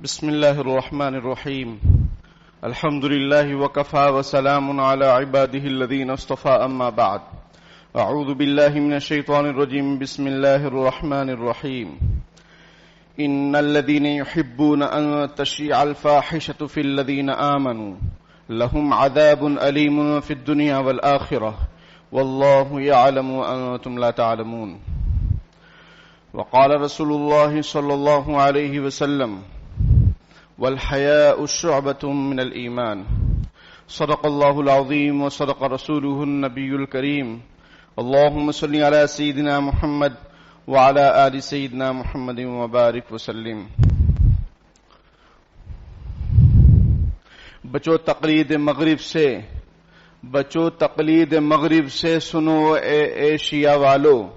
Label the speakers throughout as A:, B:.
A: بسم الله الرحمن الرحيم الحمد لله وكفى وسلام على عباده الذين اصطفى أما بعد أعوذ بالله من الشيطان الرجيم بسم الله الرحمن الرحيم إن الذين يحبون أن تشيع الفاحشة في الذين آمنوا لهم عذاب أليم في الدنيا والآخرة والله يعلم وأنتم لا تعلمون وقال رسول الله صلى الله عليه وسلم والحياء شعبة من الإيمان صدق الله العظيم وصدق رسوله النبي الكريم اللهم صل على سيدنا محمد وعلى آل سيدنا محمد وبارك وسلم. بچو تقلید مغرب سے سنو اے شیعہ والو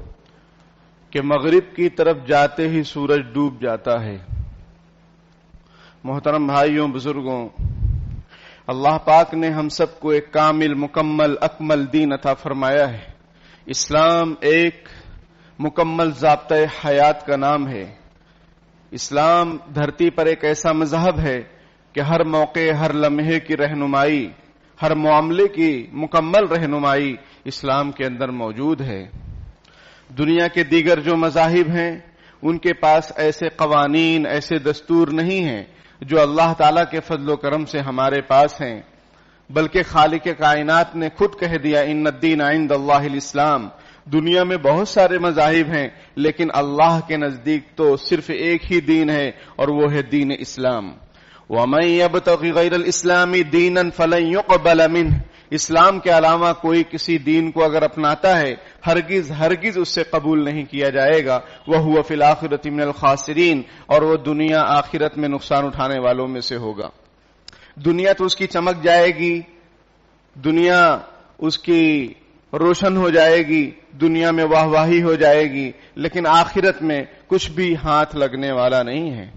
A: کہ مغرب کی طرف جاتے ہی سورج ڈوب جاتا ہے. محترم بھائیوں بزرگوں، اللہ پاک نے ہم سب کو ایک کامل مکمل اکمل دین عطا فرمایا ہے. اسلام ایک مکمل ضابطۂ حیات کا نام ہے. اسلام دھرتی پر ایک ایسا مذہب ہے کہ ہر موقع ہر لمحے کی رہنمائی، ہر معاملے کی مکمل رہنمائی اسلام کے اندر موجود ہے. دنیا کے دیگر جو مذاہب ہیں ان کے پاس ایسے قوانین، ایسے دستور نہیں ہیں جو اللہ تعالیٰ کے فضل و کرم سے ہمارے پاس ہیں، بلکہ خالق کائنات نے خود کہہ دیا ان الدین عند اللہ الاسلام. دنیا میں بہت سارے مذاہب ہیں لیکن اللہ کے نزدیک تو صرف ایک ہی دین ہے اور وہ ہے دین اسلام. وَمَن يَبْتَغِ غَيْرَ الْإِسْلَامِ دِينًا فَلَن يُقْبَلَ مِنْهُ. اسلام کے علاوہ کوئی کسی دین کو اگر اپناتا ہے ہرگز اس سے قبول نہیں کیا جائے گا. وَهُوَ فِي الْآخِرَةِ مِنَ الْخَاسِرِينَ. اور وہ دنیا آخرت میں نقصان اٹھانے والوں میں سے ہوگا. دنیا تو اس کی چمک جائے گی، دنیا اس کی روشن ہو جائے گی، دنیا میں واہ واہی ہو جائے گی، لیکن آخرت میں کچھ بھی ہاتھ لگنے والا نہیں ہے.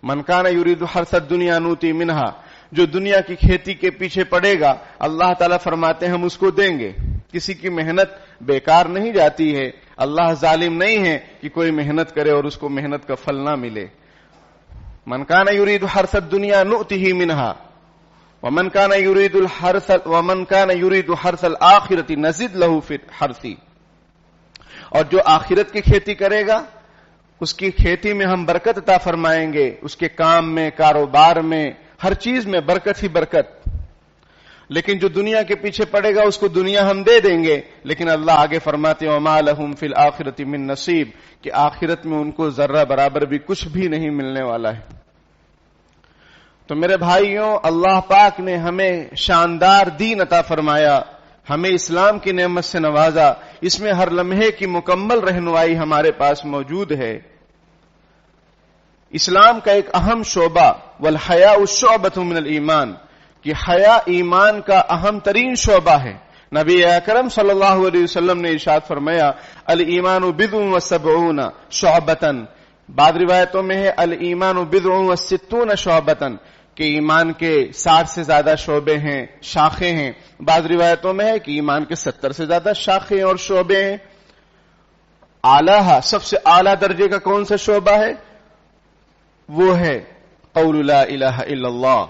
A: من کان یرید حرث الدنیا نؤتی منہا. جو دنیا کی کھیتی کے پیچھے پڑے گا اللہ تعالیٰ فرماتے ہیں ہم اس کو دیں گے. کسی کی محنت بیکار نہیں جاتی ہے. اللہ ظالم نہیں ہے کہ کوئی محنت کرے اور اس کو محنت کا پھل نہ ملے. من کان یرید حرث الدنیا نؤتہ منہا ومن کان یرید حرث الآخرۃ نزد لہ فی حرثی. اور جو آخرت کی کھیتی کرے گا اس کی کھیتی میں ہم برکت عطا فرمائیں گے، اس کے کام میں، کاروبار میں، ہر چیز میں برکت ہی برکت. لیکن جو دنیا کے پیچھے پڑے گا اس کو دنیا ہم دے دیں گے، لیکن اللہ آگے فرماتے ہیں وما لہم فی الآخرۃ من نصیب کہ آخرت میں ان کو ذرہ برابر بھی کچھ بھی نہیں ملنے والا ہے. تو میرے بھائیوں، اللہ پاک نے ہمیں شاندار دین عطا فرمایا، ہمیں اسلام کی نعمت سے نوازا. اس میں ہر لمحے کی مکمل رہنمائی ہمارے پاس موجود ہے. اسلام کا ایک اہم شعبہ والحیاء شعبۃ من الایمان کہ حیا ایمان کا اہم ترین شعبہ ہے. نبی اکرم صلی اللہ علیہ وسلم نے ارشاد فرمایا الایمان بضع وسبعون شعبۃ. بعض روایتوں میں ہے الایمان بضع وستون شعبۃ کہ ایمان کے 60 سے زیادہ شعبے ہیں، شاخیں ہیں. بعض روایتوں میں ہے کہ ایمان کے 70 سے زیادہ شاخیں اور شعبے ہیں. اعلیٰ، سب سے اعلیٰ درجے کا کون سا شعبہ ہے؟ وہ ہے قول لا الہ الا اللہ.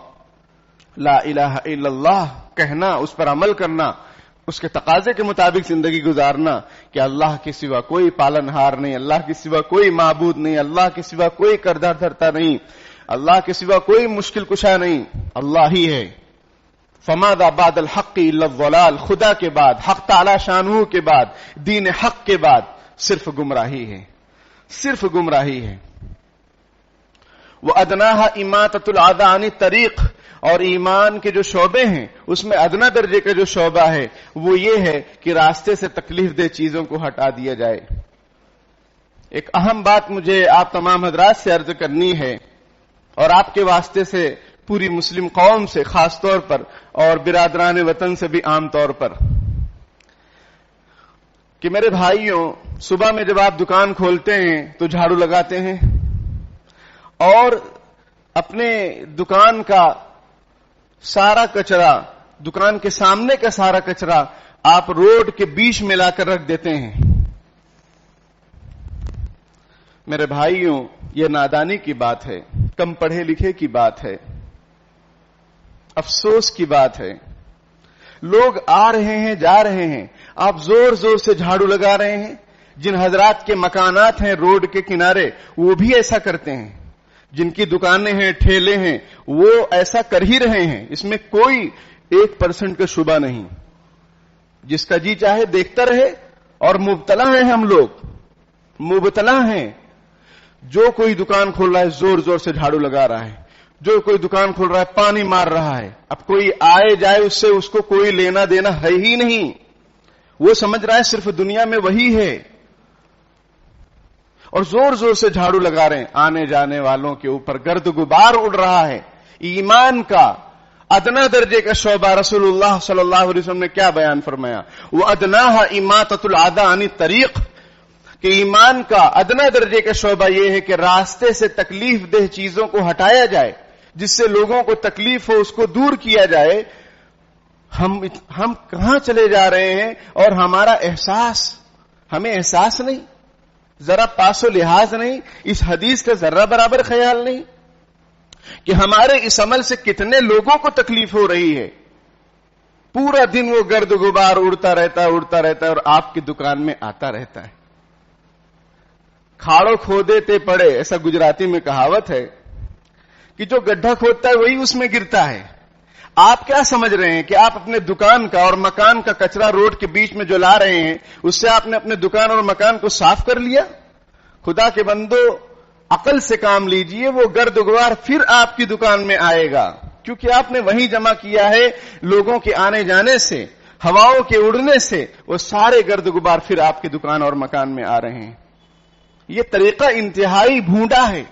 A: لا الہ الا اللہ کہنا، اس پر عمل کرنا، اس کے تقاضے کے مطابق زندگی گزارنا کہ اللہ کے سوا کوئی پالنہار نہیں، اللہ کے سوا کوئی معبود نہیں، اللہ کے سوا کوئی کردار دھرتا نہیں، اللہ کے سوا کوئی مشکل کشا نہیں، اللہ ہی ہے. فماذا بعد الحق الا الضلال. خدا کے بعد، حق تعالی شانہ کے بعد، دین حق کے بعد صرف گمراہی ہے، صرف گمراہی ہے. وَأَدْنَاهَا إِمَاتَةُ الْأَذَىٰ عَنِ الطَّرِيقِ. اور ایمان کے جو شعبے ہیں اس میں ادنا درجے کا جو شعبہ ہے وہ یہ ہے کہ راستے سے تکلیف دہ چیزوں کو ہٹا دیا جائے. ایک اہم بات مجھے آپ تمام حضرات سے عرض کرنی ہے اور آپ کے واسطے سے پوری مسلم قوم سے خاص طور پر اور برادران وطن سے بھی عام طور پر، کہ میرے بھائیوں، صبح میں جب آپ دکان کھولتے ہیں تو جھاڑو لگاتے ہیں اور اپنے دکان کا سارا کچرا، دکان کے سامنے کا سارا کچرا آپ روڈ کے بیچ میں لا کر رکھ دیتے ہیں. میرے بھائیوں، یہ نادانی کی بات ہے، کم پڑھے لکھے کی بات ہے، افسوس کی بات ہے۔ لوگ آ رہے ہیں، جا رہے ہیں، آپ زور زور سے جھاڑو لگا رہے ہیں۔ جن حضرات کے مکانات ہیں روڈ کے کنارے، وہ بھی ایسا کرتے ہیں۔ جن کی دکانیں ہیں، ٹھیلے ہیں، وہ ایسا کر ہی رہے ہیں، اس میں کوئی 1% کا شبہ نہیں۔ جس کا جی چاہے دیکھتا رہے، اور مبتلا ہیں ہم لوگ، مبتلا ہیں۔ جو کوئی دکان کھول رہا ہے زور زور سے جھاڑو لگا رہا ہے، جو کوئی دکان کھول رہا ہے پانی مار رہا ہے۔ اب کوئی آئے جائے اس سے اس کو کوئی لینا دینا ہے ہی نہیں، وہ سمجھ رہا ہے صرف دنیا میں وہی ہے، اور زور زور سے جھاڑو لگا رہے ہیں۔ آنے جانے والوں کے اوپر گرد غبار اڑ رہا ہے۔ ایمان کا ادنا درجے کا شعبہ رسول اللہ صلی اللہ علیہ وسلم نے کیا بیان فرمایا؟ وہ ادناہا اماطۃ الاذی عن الطریق، کہ ایمان کا ادنا درجے کا شعبہ یہ ہے کہ راستے سے تکلیف دہ چیزوں کو ہٹایا جائے، جس سے لوگوں کو تکلیف ہو اس کو دور کیا جائے۔ ہم کہاں چلے جا رہے ہیں اور ہمارا احساس، ہمیں احساس نہیں، ذرا پاس و لحاظ نہیں، اس حدیث کا ذرہ برابر خیال نہیں کہ ہمارے اس عمل سے کتنے لوگوں کو تکلیف ہو رہی ہے۔ پورا دن وہ گرد غبار اڑتا رہتا ہے اور آپ کی دکان میں آتا رہتا ہے۔ کھاڑو کھودے تے پڑے، ایسا گجراتی میں کہاوت ہے کہ جو گڈھا کھودتا ہے وہی اس میں گرتا ہے۔ آپ کیا سمجھ رہے ہیں کہ آپ اپنے دکان کا اور مکان کا کچرا روڈ کے بیچ میں جو لا رہے ہیں اس سے آپ نے اپنے دکان اور مکان کو صاف کر لیا؟ خدا کے بندو، عقل سے کام لیجئے، وہ گرد غبار پھر آپ کی دکان میں آئے گا، کیونکہ آپ نے وہیں جمع کیا ہے۔ لوگوں کے آنے جانے سے، ہواؤں کے اڑنے سے وہ سارے گرد غبار پھر آپ کی دکان اور مکان میں آ رہے ہیں۔ یہ طریقہ انتہائی بھونڈا ہے۔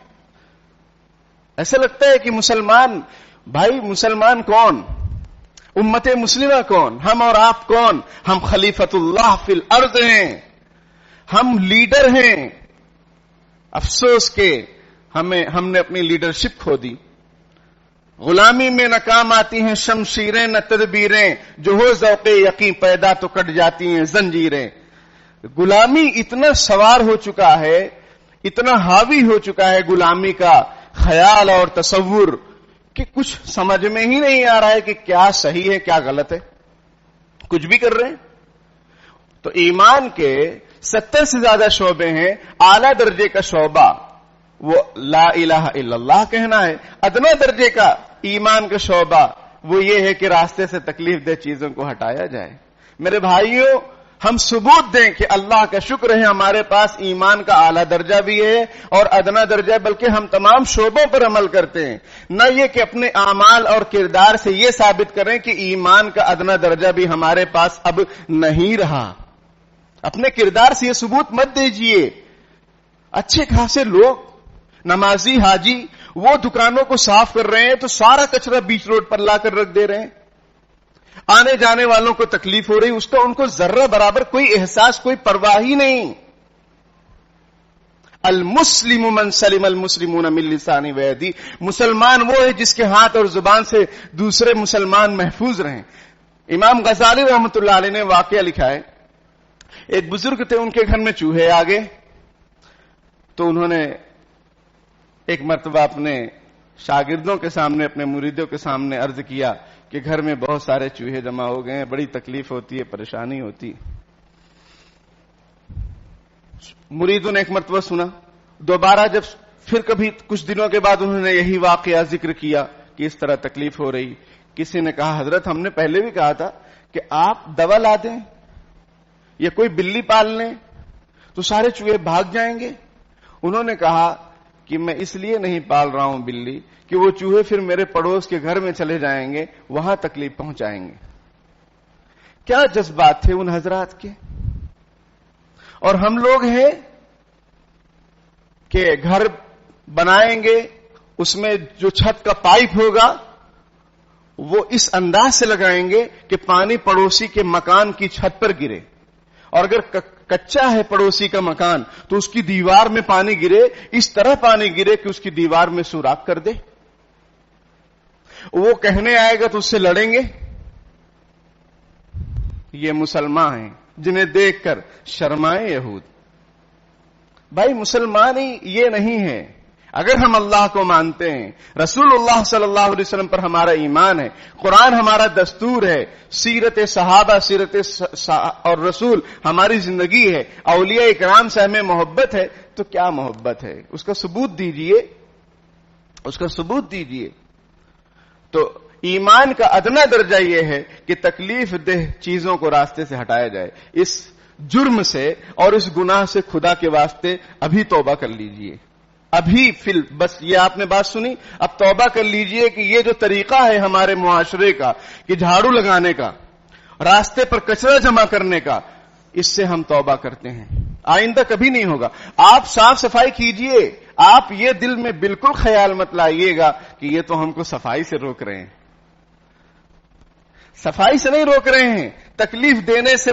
A: ایسا لگتا ہے کہ مسلمان بھائی، مسلمان کون؟ امت مسلمہ کون؟ ہم اور آپ کون؟ ہم خلیفۃ اللہ فی الارض ہیں، ہم لیڈر ہیں۔ افسوس کہ ہم نے اپنی لیڈرشپ کھو دی۔ غلامی میں نہ کام آتی ہیں شمشیریں نہ تدبیریں، جو ہو ذوق یقین پیدا تو کٹ جاتی ہیں زنجیریں۔ غلامی اتنا سوار ہو چکا ہے، اتنا حاوی ہو چکا ہے غلامی کا خیال اور تصور کہ کچھ سمجھ میں ہی نہیں آ رہا ہے کہ کیا صحیح ہے کیا غلط ہے، کچھ بھی کر رہے ہیں۔ تو ایمان کے 70 سے زیادہ شعبے ہیں۔ اعلیٰ درجے کا شعبہ وہ لا الہ الا اللہ کہنا ہے۔ ادنا درجے کا ایمان کا شعبہ وہ یہ ہے کہ راستے سے تکلیف دہ چیزوں کو ہٹایا جائے۔ میرے بھائیوں، ہم ثبوت دیں کہ اللہ کا شکر ہے ہمارے پاس ایمان کا اعلیٰ درجہ بھی ہے اور ادنا درجہ، بلکہ ہم تمام شعبوں پر عمل کرتے ہیں۔ نہ یہ کہ اپنے اعمال اور کردار سے یہ ثابت کریں کہ ایمان کا ادنا درجہ بھی ہمارے پاس اب نہیں رہا۔ اپنے کردار سے یہ ثبوت مت دیجئے۔ اچھے خاصے لوگ، نمازی حاجی، وہ دکانوں کو صاف کر رہے ہیں تو سارا کچرا بیچ روڈ پر لا کر رکھ دے رہے ہیں۔ آنے جانے والوں کو تکلیف ہو رہی، اس کا ان کو ذرہ برابر کوئی احساس، کوئی پرواہ ہی نہیں۔ المسلم من سلم المسلمون من لسانہ ویدی، مسلمان وہ ہے جس کے ہاتھ اور زبان سے دوسرے مسلمان محفوظ رہیں۔ امام غزالی رحمۃ اللہ علیہ نے واقعہ لکھا ہے، ایک بزرگ تھے، ان کے گھر میں چوہے آ گئے، تو انہوں نے ایک مرتبہ اپنے شاگردوں کے سامنے، اپنے مریدوں کے سامنے عرض کیا کہ گھر میں بہت سارے چوہے جمع ہو گئے ہیں، بڑی تکلیف ہوتی ہے، پریشانی ہوتی۔ مریدوں نے ایک مرتبہ سنا، دوبارہ جب پھر کبھی کچھ دنوں کے بعد انہوں نے یہی واقعہ ذکر کیا کہ اس طرح تکلیف ہو رہی۔ کسی نے کہا، حضرت ہم نے پہلے بھی کہا تھا کہ آپ دوا لا دیں یا کوئی بلی پال لیں تو سارے چوہے بھاگ جائیں گے۔ انہوں نے کہا کہ میں اس لیے نہیں پال رہا ہوں بلی کہ وہ چوہے پھر میرے پڑوس کے گھر میں چلے جائیں گے، وہاں تکلیف پہنچائیں گے۔ کیا جذبات تھے ان حضرات کے! اور ہم لوگ ہیں کہ گھر بنائیں گے، اس میں جو چھت کا پائپ ہوگا وہ اس انداز سے لگائیں گے کہ پانی پڑوسی کے مکان کی چھت پر گرے، اور اگر کچا ہے پڑوسی کا مکان تو اس کی دیوار میں پانی گرے، اس طرح پانی گرے کہ اس کی دیوار میں سوراخ کر دے۔ وہ کہنے آئے گا تو اس سے لڑیں گے۔ یہ مسلمان ہیں جنہیں دیکھ کر شرمائے یہود۔ بھائی مسلمانی یہ نہیں ہے. اگر ہم اللہ کو مانتے ہیں، رسول اللہ صلی اللہ علیہ وسلم پر ہمارا ایمان ہے، قرآن ہمارا دستور ہے، سیرت صحابہ اور رسول ہماری زندگی ہے، اولیاء اکرام سے ہمیں محبت ہے، تو کیا محبت ہے؟ اس کا ثبوت دیجئے، اس کا ثبوت دیجئے. تو ایمان کا ادنا درجہ یہ ہے کہ تکلیف دہ چیزوں کو راستے سے ہٹایا جائے. اس جرم سے اور اس گناہ سے خدا کے واسطے ابھی توبہ کر لیجئے. ابھی بس یہ آپ نے بات سنی، اب توبہ کر لیجئے کہ یہ جو طریقہ ہے ہمارے معاشرے کا کہ جھاڑو لگانے کا، راستے پر کچرا جمع کرنے کا، اس سے ہم توبہ کرتے ہیں، آئندہ کبھی نہیں ہوگا. آپ صاف صفائی کیجئے. آپ یہ دل میں بالکل خیال مت لائیے گا کہ یہ تو ہم کو صفائی سے روک رہے ہیں. صفائی سے نہیں روک رہے ہیں، تکلیف دینے سے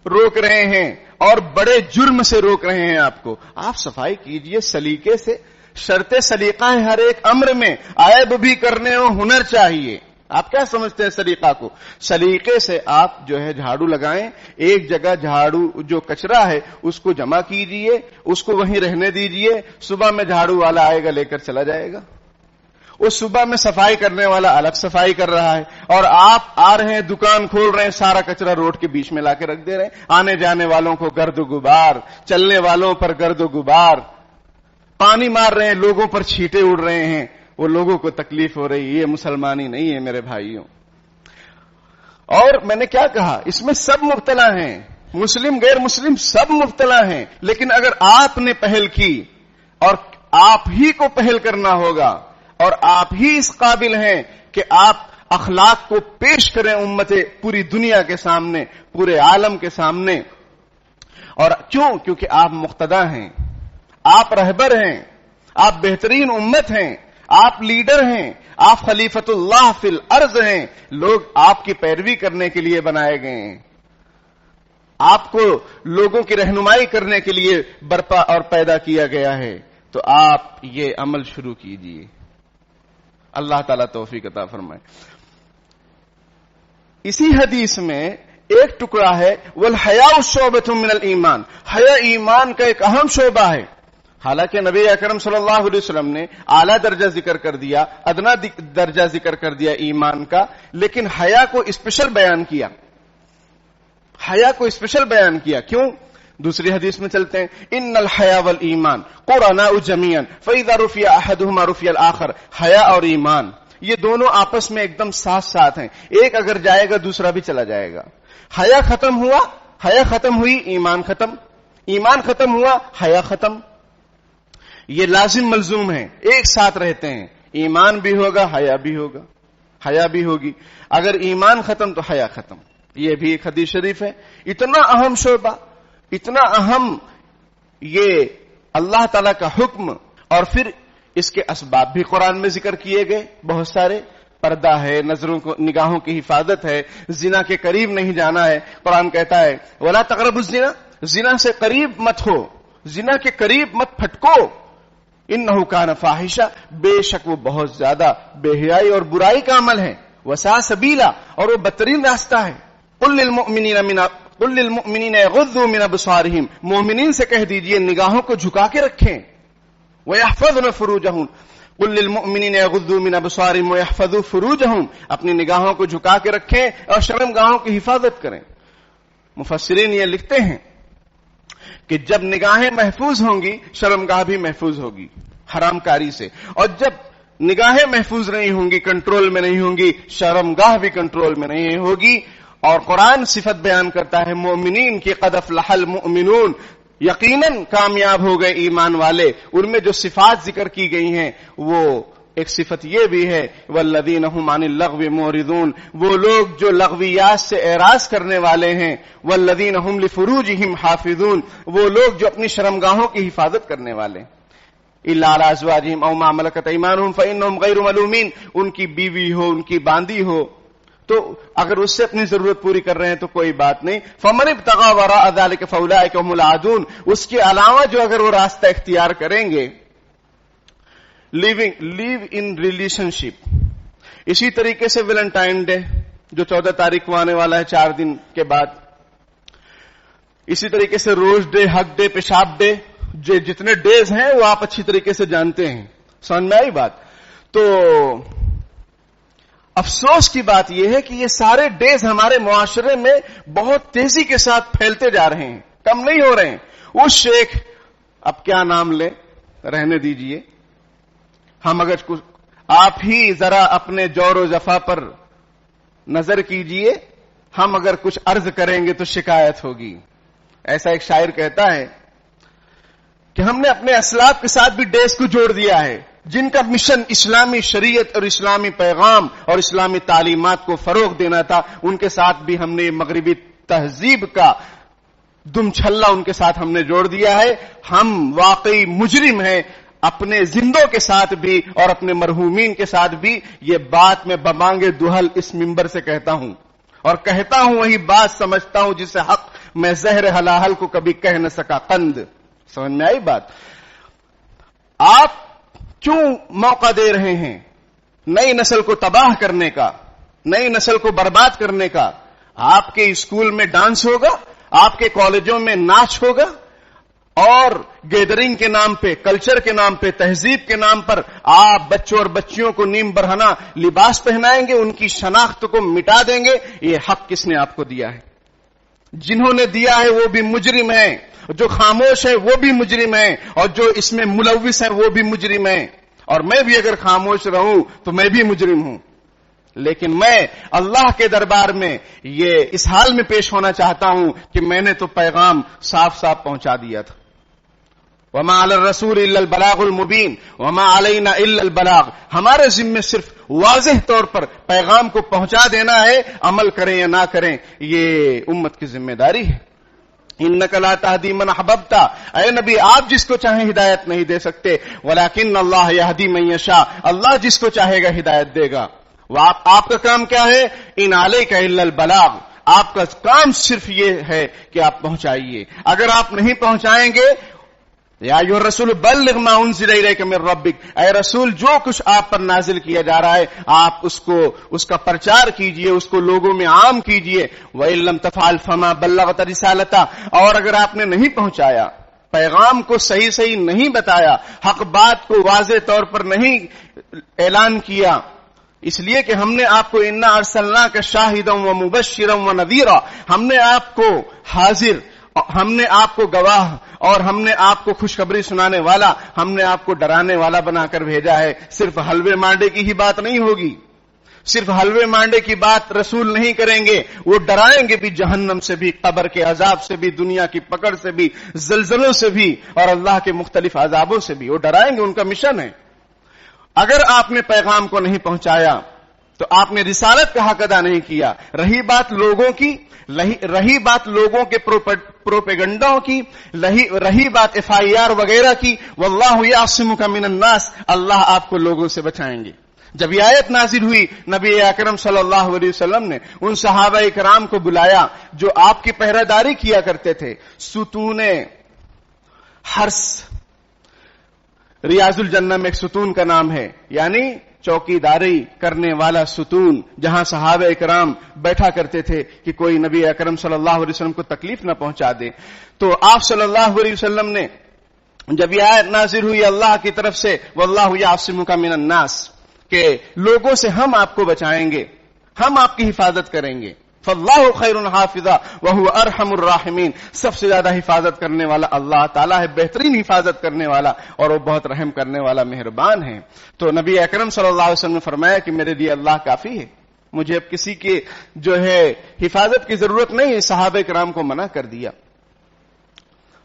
A: روک رہے ہیں اور بڑے جرم سے روک رہے ہیں آپ کو. آپ صفائی کیجئے سلیقے سے. شرط سلیقہ ہے ہر ایک امر میں، عیب بھی کرنے ہو ہنر چاہیے. آپ کیا سمجھتے ہیں سلیقہ کو؟ سلیقے سے آپ جو ہے جھاڑو لگائیں، ایک جگہ جھاڑو جو کچرا ہے اس کو جمع کیجئے، اس کو وہیں رہنے دیجئے. صبح میں جھاڑو والا آئے گا لے کر چلا جائے گا. اس صبح میں صفائی کرنے والا الگ صفائی کر رہا ہے، اور آپ آ رہے ہیں دکان کھول رہے ہیں، سارا کچرا روڈ کے بیچ میں لا کے رکھ دے رہے ہیں. آنے جانے والوں کو گرد و غبار، چلنے والوں پر گرد و غبار، پانی مار رہے ہیں، لوگوں پر چھینٹے اڑ رہے ہیں، وہ لوگوں کو تکلیف ہو رہی. یہ مسلمانی نہیں ہے میرے بھائیوں. اور میں نے کیا کہا، اس میں سب مبتلا ہیں، مسلم غیر مسلم سب مبتلا ہیں. لیکن اگر آپ نے پہل کی، اور آپ ہی کو پہل کرنا ہوگا، اور آپ ہی اس قابل ہیں کہ آپ اخلاق کو پیش کریں امت پوری دنیا کے سامنے، پورے عالم کے سامنے. اور کیونکہ آپ مقتدا ہیں، آپ رہبر ہیں، آپ بہترین امت ہیں، آپ لیڈر ہیں، آپ خلیفۃ اللہ فی الارض ہیں. لوگ آپ کی پیروی کرنے کے لیے بنائے گئے ہیں، آپ کو لوگوں کی رہنمائی کرنے کے لیے برپا اور پیدا کیا گیا ہے. تو آپ یہ عمل شروع کیجئے. اللہ تعالیٰ توفیق عطا فرمائے. اسی حدیث میں ایک ٹکڑا ہے والحیاء شعبۃ من الایمان، حیا ایمان کا ایک اہم شعبہ ہے. حالانکہ نبی اکرم صلی اللہ علیہ وسلم نے اعلیٰ درجہ ذکر کر دیا، ادنا درجہ ذکر کر دیا ایمان کا، لیکن حیا کو اسپیشل بیان کیا. حیا کو اسپیشل بیان کیا. کیوں؟ دوسری حدیث میں چلتے ہیں، ان الحیا والایمان قرناء جميعا فاذا رفع احدهما رفع الاخر. حیا اور ایمان یہ دونوں آپس میں ایک دم ساتھ ساتھ ہیں، ایک اگر جائے گا دوسرا بھی چلا جائے گا. حیا ختم ہوا، حیا ختم ہوئی، ایمان ختم، ایمان ختم ہوا، حیا ختم. یہ لازم ملزوم ہے، ایک ساتھ رہتے ہیں. ایمان بھی ہوگا، حیا بھی ہوگا، حیا بھی ہوگی. اگر ایمان ختم تو حیا ختم. یہ بھی ایک حدیث شریف ہے. اتنا اہم شعبہ، اتنا اہم یہ اللہ تعالی کا حکم. اور پھر اس کے اسباب بھی قرآن میں ذکر کیے گئے بہت سارے. پردہ ہے، نظروں کو، نگاہوں کی حفاظت ہے، زنا کے قریب نہیں جانا ہے. قرآن کہتا ہے وَلَا تَقْرَبُوا الزِّنَا، زنا سے قریب مت ہو، زنا کے قریب مت پھٹکو. اِنَّهُ كَانَ فَاحِشًا، بے شک وہ بہت زیادہ بے حیائی اور برائی کا عمل ہے. وَسَاءَ سَبِيلًا، اور وہ بدترین راستہ ہے. قُل لِّلْمُؤْمِنِينَ يَغُضُّوا مِنْ أَبْصَارِهِمْ، مومنین سے کہہ دیجئے نگاہوں کو جھکا کے رکھیں. وَيَحْفَظْنَ فُرُوجَهُنَّ، قُل لِّلْمُؤْمِنِينَ يَغُضُّوا مِنْ أَبْصَارِهِمْ وَيَحْفَظُوا فُرُوجَهُمْ، اپنی نگاہوں کو جھکا کے رکھیں اور شرمگاہوں کی حفاظت کریں. مفسرین یہ لکھتے ہیں کہ جب نگاہیں محفوظ ہوں گی، شرمگاہ بھی محفوظ ہوگی حرام کاری سے. اور جب نگاہیں محفوظ نہیں ہوں گی، کنٹرول میں نہیں ہوں گی، شرمگاہ بھی کنٹرول میں نہیں ہوگی. اور قرآن صفت بیان کرتا ہے مومنین کی، قد افلح المؤمنون، یقیناً کامیاب ہو گئے ایمان والے. ان میں جو صفات ذکر کی گئی ہیں وہ ایک صفت یہ بھی ہے والذین هم عن اللغو معرضون، وہ لوگ جو لغویات سے اعراض کرنے والے ہیں. والذین هم لفروجهم حافظون، وہ لوگ جو اپنی شرمگاہوں کی حفاظت کرنے والے. الا علی ازواجهم او ما ملکت ایمانهم فانهم غیر ملومین، ان کی بیوی ہو، ان کی باندی ہو، تو اگر اس سے اپنی ضرورت پوری کر رہے ہیں تو کوئی بات نہیں. فمن ابتغى وراء ذلك فاولئک هم العادون، اس کے علاوہ جو اگر وہ راستہ اختیار کریں گے، لیو ان ریلیشن شپ. اسی طریقے سے ویلنٹائن ڈے جو 14 تاریخ کو آنے والا ہے 4 دن کے بعد، اسی طریقے سے روز ڈے، ہگ ڈے، پیشاب ڈے، جو جتنے ڈیز ہیں وہ آپ اچھی طریقے سے جانتے ہیں. سمجھ میں آئی بات؟ تو افسوس کی بات یہ ہے کہ یہ سارے ڈیز ہمارے معاشرے میں بہت تیزی کے ساتھ پھیلتے جا رہے ہیں, کم نہیں ہو رہے ہیں. اس شیخ, اب کیا نام لیں, رہنے دیجئے. ہم اگر کچھ, آپ ہی ذرا اپنے جور و جفا پر نظر کیجئے, ہم اگر کچھ عرض کریں گے تو شکایت ہوگی. ایسا ایک شاعر کہتا ہے کہ ہم نے اپنے اسلاف کے ساتھ بھی ڈیز کو جوڑ دیا ہے, جن کا مشن اسلامی شریعت اور اسلامی پیغام اور اسلامی تعلیمات کو فروغ دینا تھا. ان کے ساتھ بھی ہم نے مغربی تہذیب کا دم چھلا ان کے ساتھ ہم نے جوڑ دیا ہے. ہم واقعی مجرم ہیں, اپنے زندوں کے ساتھ بھی اور اپنے مرحومین کے ساتھ بھی. یہ بات میں بمانگے دہل اس منبر سے کہتا ہوں, اور کہتا ہوں وہی بات سمجھتا ہوں جسے حق میں زہر حلاحل کو کبھی کہہ نہ سکا قند. سمجھ میں آئی بات؟ آپ کیوں موقع دے رہے ہیں نئی نسل کو تباہ کرنے کا, نئی نسل کو برباد کرنے کا؟ آپ کے اسکول میں ڈانس ہوگا, آپ کے کالجوں میں ناچ ہوگا, اور گیدرنگ کے نام پہ, کلچر کے نام پہ, تہذیب کے نام پر آپ بچوں اور بچیوں کو نیم برہنہ لباس پہنائیں گے, ان کی شناخت کو مٹا دیں گے. یہ حق کس نے آپ کو دیا ہے؟ جنہوں نے دیا ہے وہ بھی مجرم ہیں, جو خاموش ہے وہ بھی مجرم ہیں, اور جو اس میں ملوث ہیں وہ بھی مجرم ہیں. اور میں بھی اگر خاموش رہوں تو میں بھی مجرم ہوں. لیکن میں اللہ کے دربار میں یہ اس حال میں پیش ہونا چاہتا ہوں کہ میں نے تو پیغام صاف صاف پہنچا دیا تھا. وما علی الرسول الا البلاغ المبین وما علینا الا البلاغ. ہمارے ذمہ صرف واضح طور پر پیغام کو پہنچا دینا ہے, عمل کریں یا نہ کریں یہ امت کی ذمہ داری ہے. انک لا تہدی من احببت, اے نبی آپ جس کو چاہیں ہدایت نہیں دے سکتے, ولکن اللہ یہدی من یشاء, اللہ جس کو چاہے گا ہدایت دے گا. آپ کا کام کیا ہے؟ ان علیک الا البلاغ, آپ کا کام صرف یہ ہے کہ آپ پہنچائیے. اگر آپ نہیں پہنچائیں گے, یا ایھا الرسول بلغ ما انزل الیک من ربک, اے رسول جو کچھ آپ پر نازل کیا جا رہا ہے آپ اس کا پرچار کیجئے, اس کو لوگوں میں عام کیجئے. وَإِن لَّمْ تَفْعَلْ فَمَا بَلَّغْتَ رِسَالَتَهُ, اور اگر آپ نے نہیں پہنچایا, پیغام کو صحیح نہیں بتایا, حق بات کو واضح طور پر نہیں اعلان کیا, اس لیے کہ ہم نے آپ کو انا ارسلناک شاہدا ومبشرا ونذیرا, ہم نے آپ کو حاضر, ہم نے آپ کو گواہ, اور ہم نے آپ کو خوشخبری سنانے والا, ہم نے آپ کو ڈرانے والا بنا کر بھیجا ہے. صرف حلوے مانڈے کی ہی بات نہیں ہوگی, صرف حلوے مانڈے کی بات رسول نہیں کریں گے, وہ ڈرائیں گے بھی جہنم سے بھی, قبر کے عذاب سے بھی, دنیا کی پکڑ سے بھی, زلزلوں سے بھی, اور اللہ کے مختلف عذابوں سے بھی. وہ ڈرائیں گے, ان کا مشن ہے. اگر آپ نے پیغام کو نہیں پہنچایا تو آپ نے رسالت کا حق ادا نہیں کیا. رہی بات لوگوں کی, رہی بات لوگوں کے پروپیگنڈوں کی, رہی بات FIR وغیرہ کی, واللہ یعصمک من الناس, اللہ آپ کو لوگوں سے بچائیں گے. جب یہ آیت نازل ہوئی, نبی اکرم صلی اللہ علیہ وسلم نے ان صحابہ کرام کو بلایا جو آپ کی پہرہ داری کیا کرتے تھے. ستون حرس, ریاض الجنہ میں ایک ستون کا نام ہے, یعنی چوکیداری کرنے والا ستون, جہاں صحابہ کرام بیٹھا کرتے تھے کہ کوئی نبی اکرم صلی اللہ علیہ وسلم کو تکلیف نہ پہنچا دے. تو آپ صلی اللہ علیہ وسلم نے جب یہ آیت نازل ہوئی اللہ کی طرف سے, واللہ یعصمک من الناس, کہ لوگوں سے ہم آپ کو بچائیں گے, ہم آپ کی حفاظت کریں گے. فاللہ خیر حافظا وہو ارحم الراحمین, سب سے زیادہ حفاظت کرنے والا اللہ تعالیٰ ہے, بہترین حفاظت کرنے والا, اور وہ بہت رحم کرنے والا, مہربان ہے. تو نبی اکرم صلی اللہ علیہ وسلم نے فرمایا کہ میرے لیے اللہ کافی ہے, مجھے اب کسی کی جو ہے حفاظت کی ضرورت نہیں ہے. صحابہ کرام کو منع کر دیا.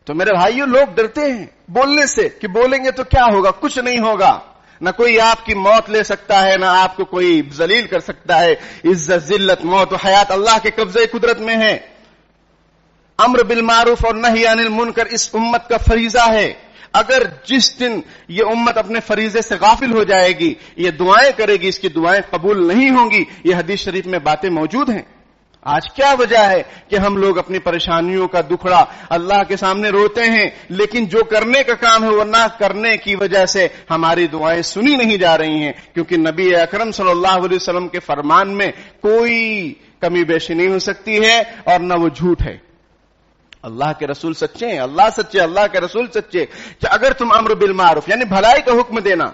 A: تو میرے بھائیوں, لوگ ڈرتے ہیں بولنے سے کہ بولیں گے تو کیا ہوگا, کچھ نہیں ہوگا, نہ کوئی آپ کی موت لے سکتا ہے, نہ آپ کو کوئی ذلیل کر سکتا ہے. عزت, ذلت, موت و حیات اللہ کے قبضے قدرت میں ہے. امر بالمعروف اور نہی عن المنکر اس امت کا فریضہ ہے. اگر جس دن یہ امت اپنے فریضے سے غافل ہو جائے گی, یہ دعائیں کرے گی, اس کی دعائیں قبول نہیں ہوں گی. یہ حدیث شریف میں باتیں موجود ہیں. آج کیا وجہ ہے کہ ہم لوگ اپنی پریشانیوں کا دکھڑا اللہ کے سامنے روتے ہیں, لیکن جو کرنے کا کام ہے وہ نہ کرنے کی وجہ سے ہماری دعائیں سنی نہیں جا رہی ہیں, کیونکہ نبی اکرم صلی اللہ علیہ وسلم کے فرمان میں کوئی کمی بیشی نہیں ہو سکتی ہے, اور نہ وہ جھوٹ ہے. اللہ کے رسول سچے ہیں, اللہ سچے, اللہ کے رسول سچے کہ اگر تم امر بالمعروف یعنی بھلائی کا حکم دینا,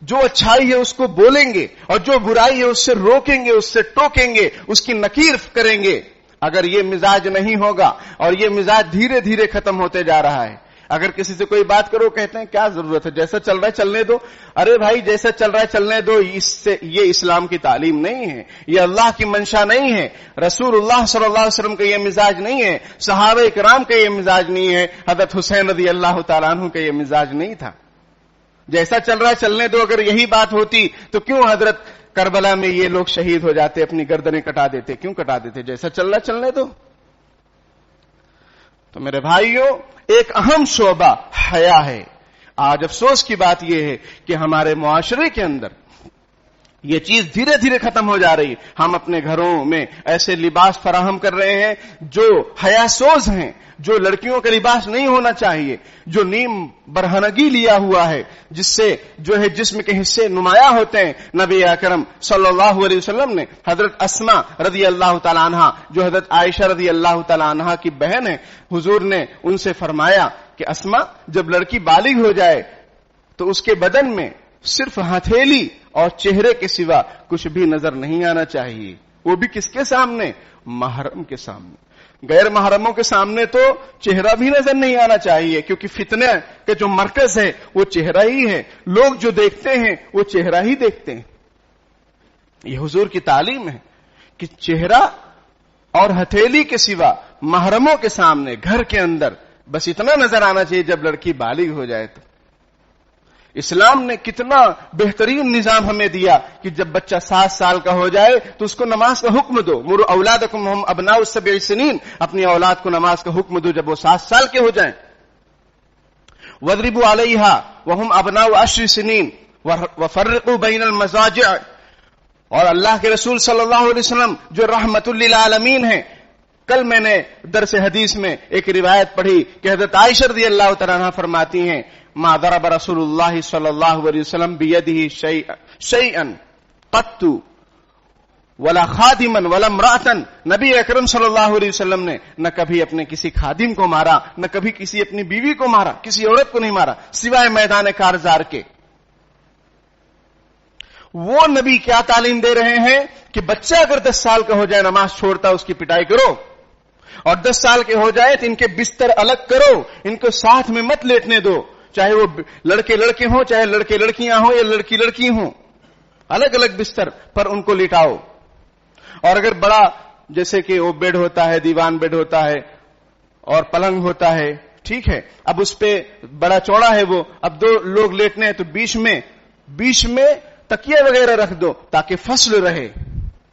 A: جو اچھائی ہے اس کو بولیں گے اور جو برائی ہے اس سے روکیں گے, اس سے ٹوکیں گے, اس کی نکیر کریں گے, اگر یہ مزاج نہیں ہوگا اور یہ مزاج دھیرے دھیرے ختم ہوتے جا رہا ہے. اگر کسی سے کوئی بات کرو کہتے ہیں کیا ضرورت ہے, جیسا چل رہا ہے چلنے دو. ارے بھائی جیسا چل رہا ہے چلنے دو, اس سے یہ اسلام کی تعلیم نہیں ہے, یہ اللہ کی منشا نہیں ہے, رسول اللہ صلی اللہ علیہ وسلم کا یہ مزاج نہیں ہے, صحابہ کرام کا یہ مزاج نہیں ہے, حضرت حسین رضی اللہ تعالیٰ عنہ کا یہ مزاج نہیں تھا. جیسا چل رہا ہے چلنے دو. اگر یہی بات ہوتی تو کیوں حضرت کربلا میں یہ لوگ شہید ہو جاتے, اپنی گردنیں کٹا دیتے؟ کیوں کٹا دیتے؟ جیسا چل رہا ہے چلنے دو. تو میرے بھائیوں, ایک اہم شعبہ حیا ہے. آج افسوس کی بات یہ ہے کہ ہمارے معاشرے کے اندر یہ چیز دھیرے دھیرے ختم ہو جا رہی ہے. ہم اپنے گھروں میں ایسے لباس فراہم کر رہے ہیں جو حیا سوز ہیں, جو لڑکیوں کا لباس نہیں ہونا چاہیے, جو نیم برہنگی لیا ہوا ہے, جس سے جو ہے جسم کے حصے نمایاں ہوتے ہیں. نبی اکرم صلی اللہ علیہ وسلم نے حضرت اسماء رضی اللہ تعالیٰ عنہا, جو حضرت عائشہ رضی اللہ تعالیٰ عنہا کی بہن ہے, حضور نے ان سے فرمایا کہ اسماء, جب لڑکی بالغ ہو جائے تو اس کے بدن میں صرف ہتھیلی اور چہرے کے سوا کچھ بھی نظر نہیں آنا چاہیے. وہ بھی کس کے سامنے؟ محرم کے سامنے. غیر محرموں کے سامنے تو چہرہ بھی نظر نہیں آنا چاہیے, کیونکہ فتنے کے جو مرکز ہے وہ چہرہ ہی ہے. لوگ جو دیکھتے ہیں وہ چہرہ ہی دیکھتے ہیں. یہ حضور کی تعلیم ہے کہ چہرہ اور ہتھیلی کے سوا محرموں کے سامنے گھر کے اندر بس اتنا نظر آنا چاہیے جب لڑکی بالغ ہو جائے. تو اسلام نے کتنا بہترین نظام ہمیں دیا کہ جب بچہ 7 سال کا ہو جائے تو اس کو نماز کا حکم دو. مروا اولادکم ہم ابناء السبع سنین, اپنی اولاد کو نماز کا حکم دو جب وہ 7 سال کے ہو جائیں. واضربوا علیہا وہم ابناء 10 سنین وفرقوا بین المضاجع. اور اللہ کے رسول صلی اللہ علیہ وسلم جو رحمت للعالمین ہیں, کل میں نے درس حدیث میں ایک روایت پڑھی کہ حضرت عائشہ رضی اللہ تعالیٰ عنہا فرماتی ہیں, ما ضرب رسول اللہ صلی اللہ علیہ وسلم بیدہ شیئا قط ولا خادما ولا امرأة. نبی اکرم صلی اللہ علیہ وسلم نے نہ کبھی اپنے کسی خادم کو مارا, نہ کبھی کسی اپنی بیوی کو مارا, کسی عورت کو نہیں مارا سوائے میدان کارزار کے. وہ نبی کیا تعلیم دے رہے ہیں کہ بچہ اگر 10 سال کا ہو جائے نماز چھوڑتا اس کی پٹائی کرو, اور 10 سال کے ہو جائے تو ان کے بستر الگ کرو, ان کو ساتھ میں مت لیٹنے دو, چاہے وہ لڑکے لڑکے ہوں چاہے لڑکے لڑکیاں ہوں یا لڑکی لڑکی ہوں, الگ الگ بستر پر ان کو لٹاؤ. اور اگر بڑا جیسے کہ وہ بیڈ ہوتا ہے, دیوان بیڈ ہوتا ہے اور پلنگ ہوتا ہے, ٹھیک ہے, اب اس پہ بڑا چوڑا ہے وہ, اب 2 لوگ لیٹنے ہیں تو بیچ میں تکیہ وغیرہ رکھ دو تاکہ فصل رہے.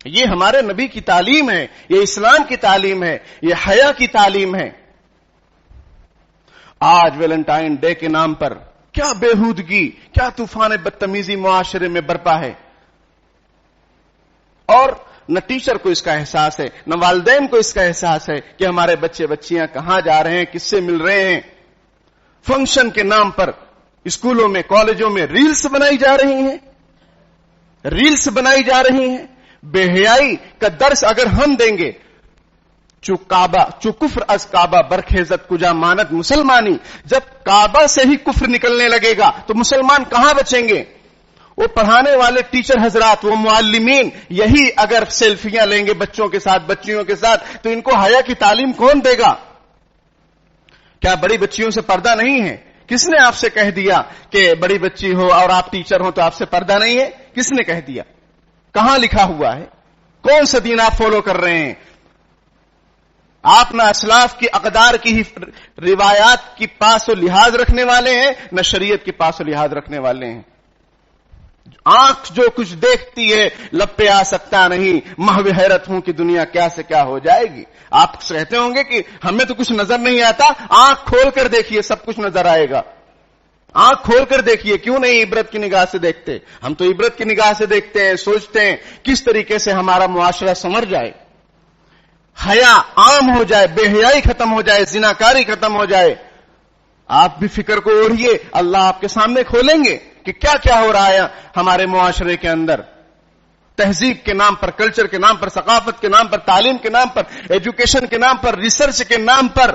A: یہ ہمارے نبی کی تعلیم ہے, یہ اسلام کی تعلیم ہے, یہ حیا کی تعلیم ہے. آج ویلنٹائن ڈے کے نام پر کیا بےہودگی, کیا طوفان بدتمیزی معاشرے میں برپا ہے. اور نہ ٹیچر کو اس کا احساس ہے, نہ والدین کو اس کا احساس ہے کہ ہمارے بچے بچیاں کہاں جا رہے ہیں, کس سے مل رہے ہیں. فنکشن کے نام پر اسکولوں میں کالجوں میں ریلز بنائی جا رہی ہیں. بے حیائی کا درس اگر ہم دیں گے, چو کفر از کعبہ برخیزت کجا ماند مسلمانی, جب کعبہ سے ہی کفر نکلنے لگے گا تو مسلمان کہاں بچیں گے. وہ پڑھانے والے ٹیچر حضرات, وہ معلمین یہی اگر سیلفیاں لیں گے بچوں کے ساتھ بچیوں کے ساتھ تو ان کو حیا کی تعلیم کون دے گا. کیا بڑی بچیوں سے پردہ نہیں ہے؟ کس نے آپ سے کہہ دیا کہ بڑی بچی ہو اور آپ ٹیچر ہو تو آپ سے پردہ نہیں ہے؟ کس نے کہہ دیا؟ کہاں لکھا ہوا ہے؟ کون سا دین آپ فالو کر رہے ہیں؟ آپ نہ اسلاف کی اقدار کی روایات کی پاس و لحاظ رکھنے والے ہیں, نہ شریعت کی پاس و لحاظ رکھنے والے ہیں. آنکھ جو کچھ دیکھتی ہے لب پہ آ سکتا نہیں, محو حیرت ہوں کہ دنیا کیا سے کیا ہو جائے گی. آپ کہتے ہوں گے کہ ہمیں تو کچھ نظر نہیں آتا, آنکھ کھول کر دیکھیے سب کچھ نظر آئے گا. آنکھ کھول کر دیکھیے, کیوں نہیں عبرت کی نگاہ سے دیکھتے؟ ہم تو عبرت کی نگاہ سے دیکھتے ہیں, سوچتے ہیں کس طریقے سے ہمارا معاشرہ سنور جائے, حیا عام ہو جائے, بے حیائی ختم ہو جائے, زناکاری ختم ہو جائے. آپ بھی فکر کو اوڑھیے, اللہ آپ کے سامنے کھولیں گے کہ کیا کیا ہو رہا ہے ہمارے معاشرے کے اندر. تہذیب کے نام پر, کلچر کے نام پر, ثقافت کے نام پر, تعلیم کے نام پر, ایجوکیشن کے نام پر, ریسرچ کے نام پر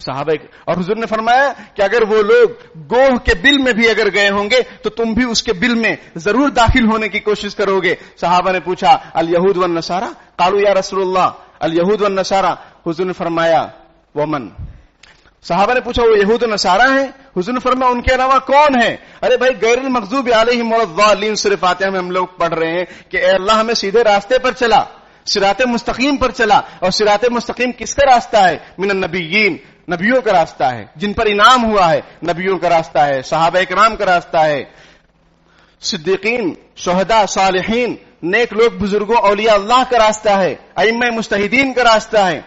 A: صحابہ اور حضور نے فرمایا کہ اگر وہ لوگ گوہ کے بل میں بھی اگر گئے ہوں گے تو تم بھی اس کے بل میں ضرور داخل ہونے کی کوشش کرو گے. صحابہ نے پوچھا الیہود والنصارى قالوا یا رسول اللہ الیہود والنصارى. حضور نے فرمایا ومن. صحابہ نے پوچھا وہ یہود و نصارہ ہیں؟ حضور نے فرمایا ان کے علاوہ کون ہے؟ ارے بھائی غیر المغضوب علیہم ولا الضالین سورہ فاتحہ میں ہم لوگ پڑھ رہے ہیں کہ اے اللہ ہمیں سیدھے راستے پر چلا، صراط مستقیم پر چلا. اور صراط مستقیم کس کا راستہ ہے؟ من النبیین، نبیوں کا راستہ ہے جن پر انعام ہوا ہے، نبیوں کا راستہ ہے، صحابہ کرام کا راستہ ہے، صدیقین، شہداء، صالحین، نیک لوگ، بزرگوں، اولیاء اللہ کا راستہ ہے، ائمہ مجتہدین کا راستہ ہے.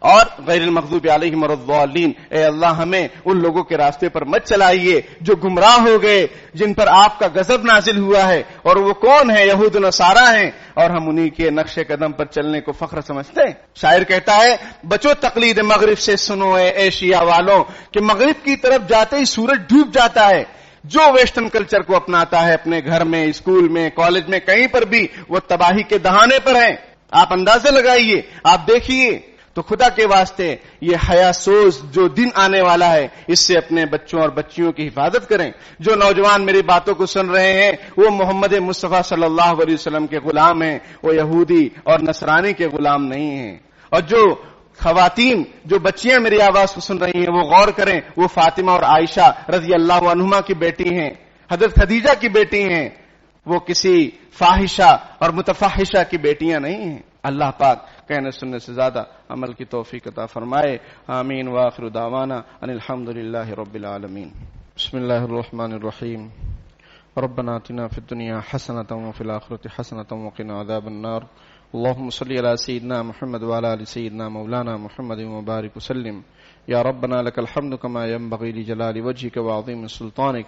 A: اور غیر المغضوب علیہم ولا الضالین، اے اللہ ہمیں ان لوگوں کے راستے پر مت چلائیے جو گمراہ ہو گئے، جن پر آپ کا غضب نازل ہوا ہے. اور وہ کون ہے؟ یہود و نصارہ ہیں، اور ہم انہی کے نقش قدم پر چلنے کو فخر سمجھتے ہیں. شاعر کہتا ہے بچو تقلید مغرب سے سنو اے ایشیا والوں کہ مغرب کی طرف جاتے ہی سورج ڈوب جاتا ہے. جو ویسٹرن کلچر کو اپناتا ہے اپنے گھر میں، اسکول میں، کالج میں، کہیں پر بھی، وہ تباہی کے دہانے پر ہیں. آپ اندازہ لگائیے، آپ دیکھیے. تو خدا کے واسطے یہ حیا سوز جو دن آنے والا ہے اس سے اپنے بچوں اور بچیوں کی حفاظت کریں. جو نوجوان میری باتوں کو سن رہے ہیں وہ محمد مصطفیٰ صلی اللہ علیہ وسلم کے غلام ہیں، وہ یہودی اور نصرانی کے غلام نہیں ہیں. اور جو خواتین، جو بچیاں میری آواز کو سن رہی ہیں وہ غور کریں، وہ فاطمہ اور عائشہ رضی اللہ عنہما کی بیٹی ہیں، حضرت خدیجہ کی بیٹی ہیں، وہ کسی فاحشہ اور متفحشہ کی بیٹیاں نہیں ہیں. اللہ پاک کہنے سننے سے زیادہ عمل کی توفیق عطا فرمائے. آمین. وآخر دعوانا ان الحمدللہ رب العالمین. بسم اللہ الرحمن الرحیم. ربنا آتنا فی الدنیا حسنۃ وفی الآخرۃ حسنۃ وقنا عذاب النار. اللهم صل على سيدنا محمد وعلى آل سيدنا مولانا محمد وبارك وسلم. يا ربنا لك الحمد كما ينبغي لجلال وجهك وعظيم سلطانك.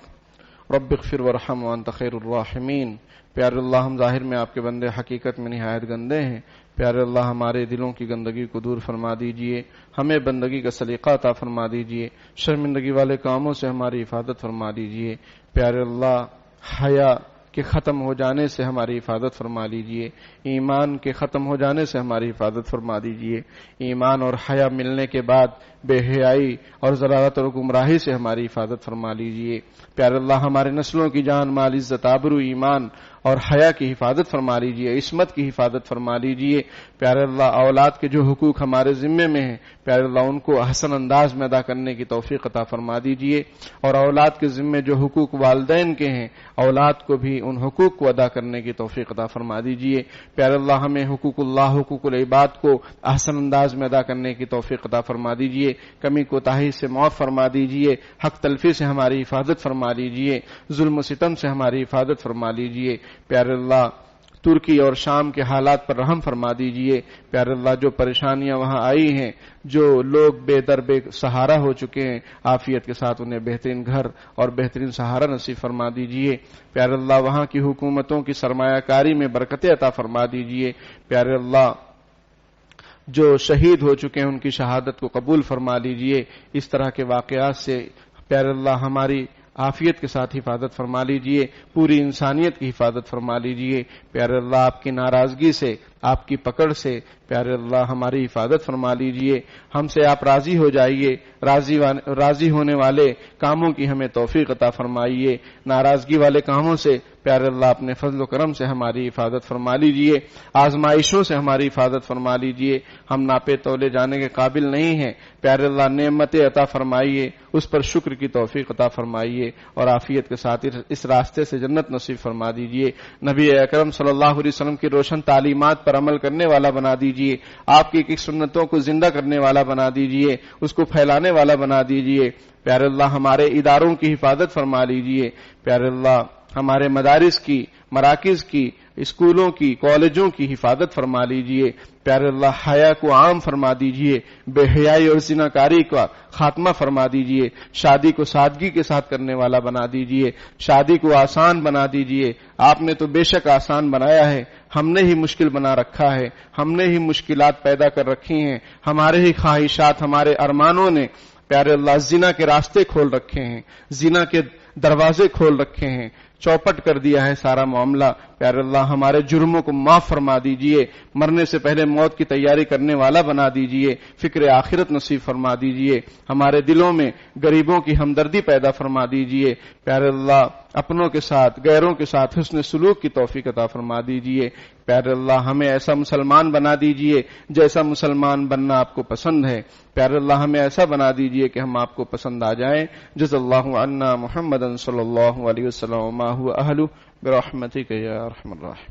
A: رب اغفر وارحم وانت خیر الراحمین. پیارے اللہ ہم ظاہر میں آپ کے بندے، حقیقت میں نہایت گندے ہیں. پیارے اللہ ہمارے دلوں کی گندگی کو دور فرما دیجئے، ہمیں بندگی کا سلیقہ عطا فرما دیجئے، شرمندگی والے کاموں سے ہماری حفاظت فرما دیجئے. پیارے اللہ حیا کے ختم ہو جانے سے ہماری حفاظت فرما لیجئے، ایمان کے ختم ہو جانے سے ہماری حفاظت فرما دیجئے. ایمان اور حیا ملنے کے بعد بے حیائی اور ضلالت اور گمراہی سے ہماری حفاظت فرما لیجئے. پیارے اللہ ہمارے نسلوں کی جان، مال، عزت، آبرو، ایمان اور حیا کی حفاظت فرما لیجئے، عصمت کی حفاظت فرما لیجئے. پیارے اللہ اولاد کے جو حقوق ہمارے ذمے میں ہیں پیارے اللہ ان کو احسن انداز میں ادا کرنے کی توفیق عطا فرما دیجئے. اور اولاد کے ذمے جو حقوق والدین کے ہیں اولاد کو بھی ان حقوق کو ادا کرنے کی توفیق عطا فرما دیجئے. پیارے اللہ ہمیں حقوق اللہ، حقوق العباد کو احسن انداز میں ادا کرنے کی توفیق عطا فرما دیجئے. کمی کوتاہی سے معاف فرما دیجئے، حق تلفی سے ہماری حفاظت فرما لیجئے، ظلم و ستم سے ہماری حفاظت فرما لیجئے. پیارے اللہ ترکی اور شام کے حالات پر رحم فرما دیجئے. پیارے اللہ جو پریشانیاں وہاں آئی ہیں، جو لوگ بے در بے سہارا ہو چکے ہیں، عافیت کے ساتھ انہیں بہترین گھر اور بہترین سہارا نصیب فرما دیجئے. پیارے اللہ وہاں کی حکومتوں کی سرمایہ کاری میں برکتیں عطا فرما دیجئے. پیارے اللہ جو شہید ہو چکے ہیں ان کی شہادت کو قبول فرما لیجئے. اس طرح کے واقعات سے پیارے اللہ ہماری عافیت کے ساتھ حفاظت فرما لیجئے، پوری انسانیت کی حفاظت فرما لیجئے. پیارے اللہ آپ کی ناراضگی سے، آپ کی پکڑ سے پیارے اللہ ہماری حفاظت فرما لیجئے. ہم سے آپ راضی ہو جائیے، راضی ہونے والے کاموں کی ہمیں توفیق عطا فرمائیے. ناراضگی والے کاموں سے پیارے اللہ اپنے فضل و کرم سے ہماری حفاظت فرما لیجئے. آزمائشوں سے ہماری حفاظت فرما لیجئے. ہم ناپے تولے جانے کے قابل نہیں ہیں. پیارے اللہ نعمتیں عطا فرمائیے، اس پر شکر کی توفیق عطا فرمائیے اور عافیت کے ساتھ اس راستے سے جنت نصیب فرما دیجئے. نبی اکرم صلی اللہ علیہ وسلم کی روشن تعلیمات پر عمل کرنے والا بنا دیجئے. آپ کی ایک سنتوں کو زندہ کرنے والا بنا دیجئے، اس کو پھیلانے والا بنا دیجئے. پیارے اللہ ہمارے اداروں کی حفاظت فرما لیجئے. پیارے اللہ ہمارے مدارس کی، مراکز کی، اسکولوں کی، کالجوں کی حفاظت فرما لیجئے. پیارے اللہ حیا کو عام فرما دیجئے، بے حیائی اور زناکاری کا خاتمہ فرما دیجئے. شادی کو سادگی کے ساتھ کرنے والا بنا دیجئے، شادی کو آسان بنا دیجئے. آپ نے تو بے شک آسان بنایا ہے، ہم نے ہی مشکل بنا رکھا ہے، ہم نے ہی مشکلات پیدا کر رکھی ہیں. ہمارے ہی خواہشات، ہمارے ارمانوں نے پیارے اللہ زنا کے راستے کھول رکھے ہیں، زنا کے دروازے کھول رکھے ہیں. چوپٹ کر دیا ہے سارا معاملہ. پیارے اللہ ہمارے جرموں کو معاف فرما دیجئے, مرنے سے پہلے موت کی تیاری کرنے والا بنا دیجئے, فکر آخرت نصیب فرما دیجئے, ہمارے دلوں میں غریبوں کی ہمدردی پیدا فرما دیجئے. پیارے اللہ اپنوں کے ساتھ غیروں کے ساتھ حسن سلوک کی توفیق عطا فرما دیجئے. پیارے اللہ ہمیں ایسا مسلمان بنا دیجئے جیسا مسلمان بننا آپ کو پسند ہے. پیارے اللہ ہمیں ایسا بنا دیجئے کہ ہم آپ کو پسند آ جائیں. جزا اللہ عنا محمدا صلی اللہ علیہ وسلم ما هو اہلہ برحمتک یا ارحم الراحمین.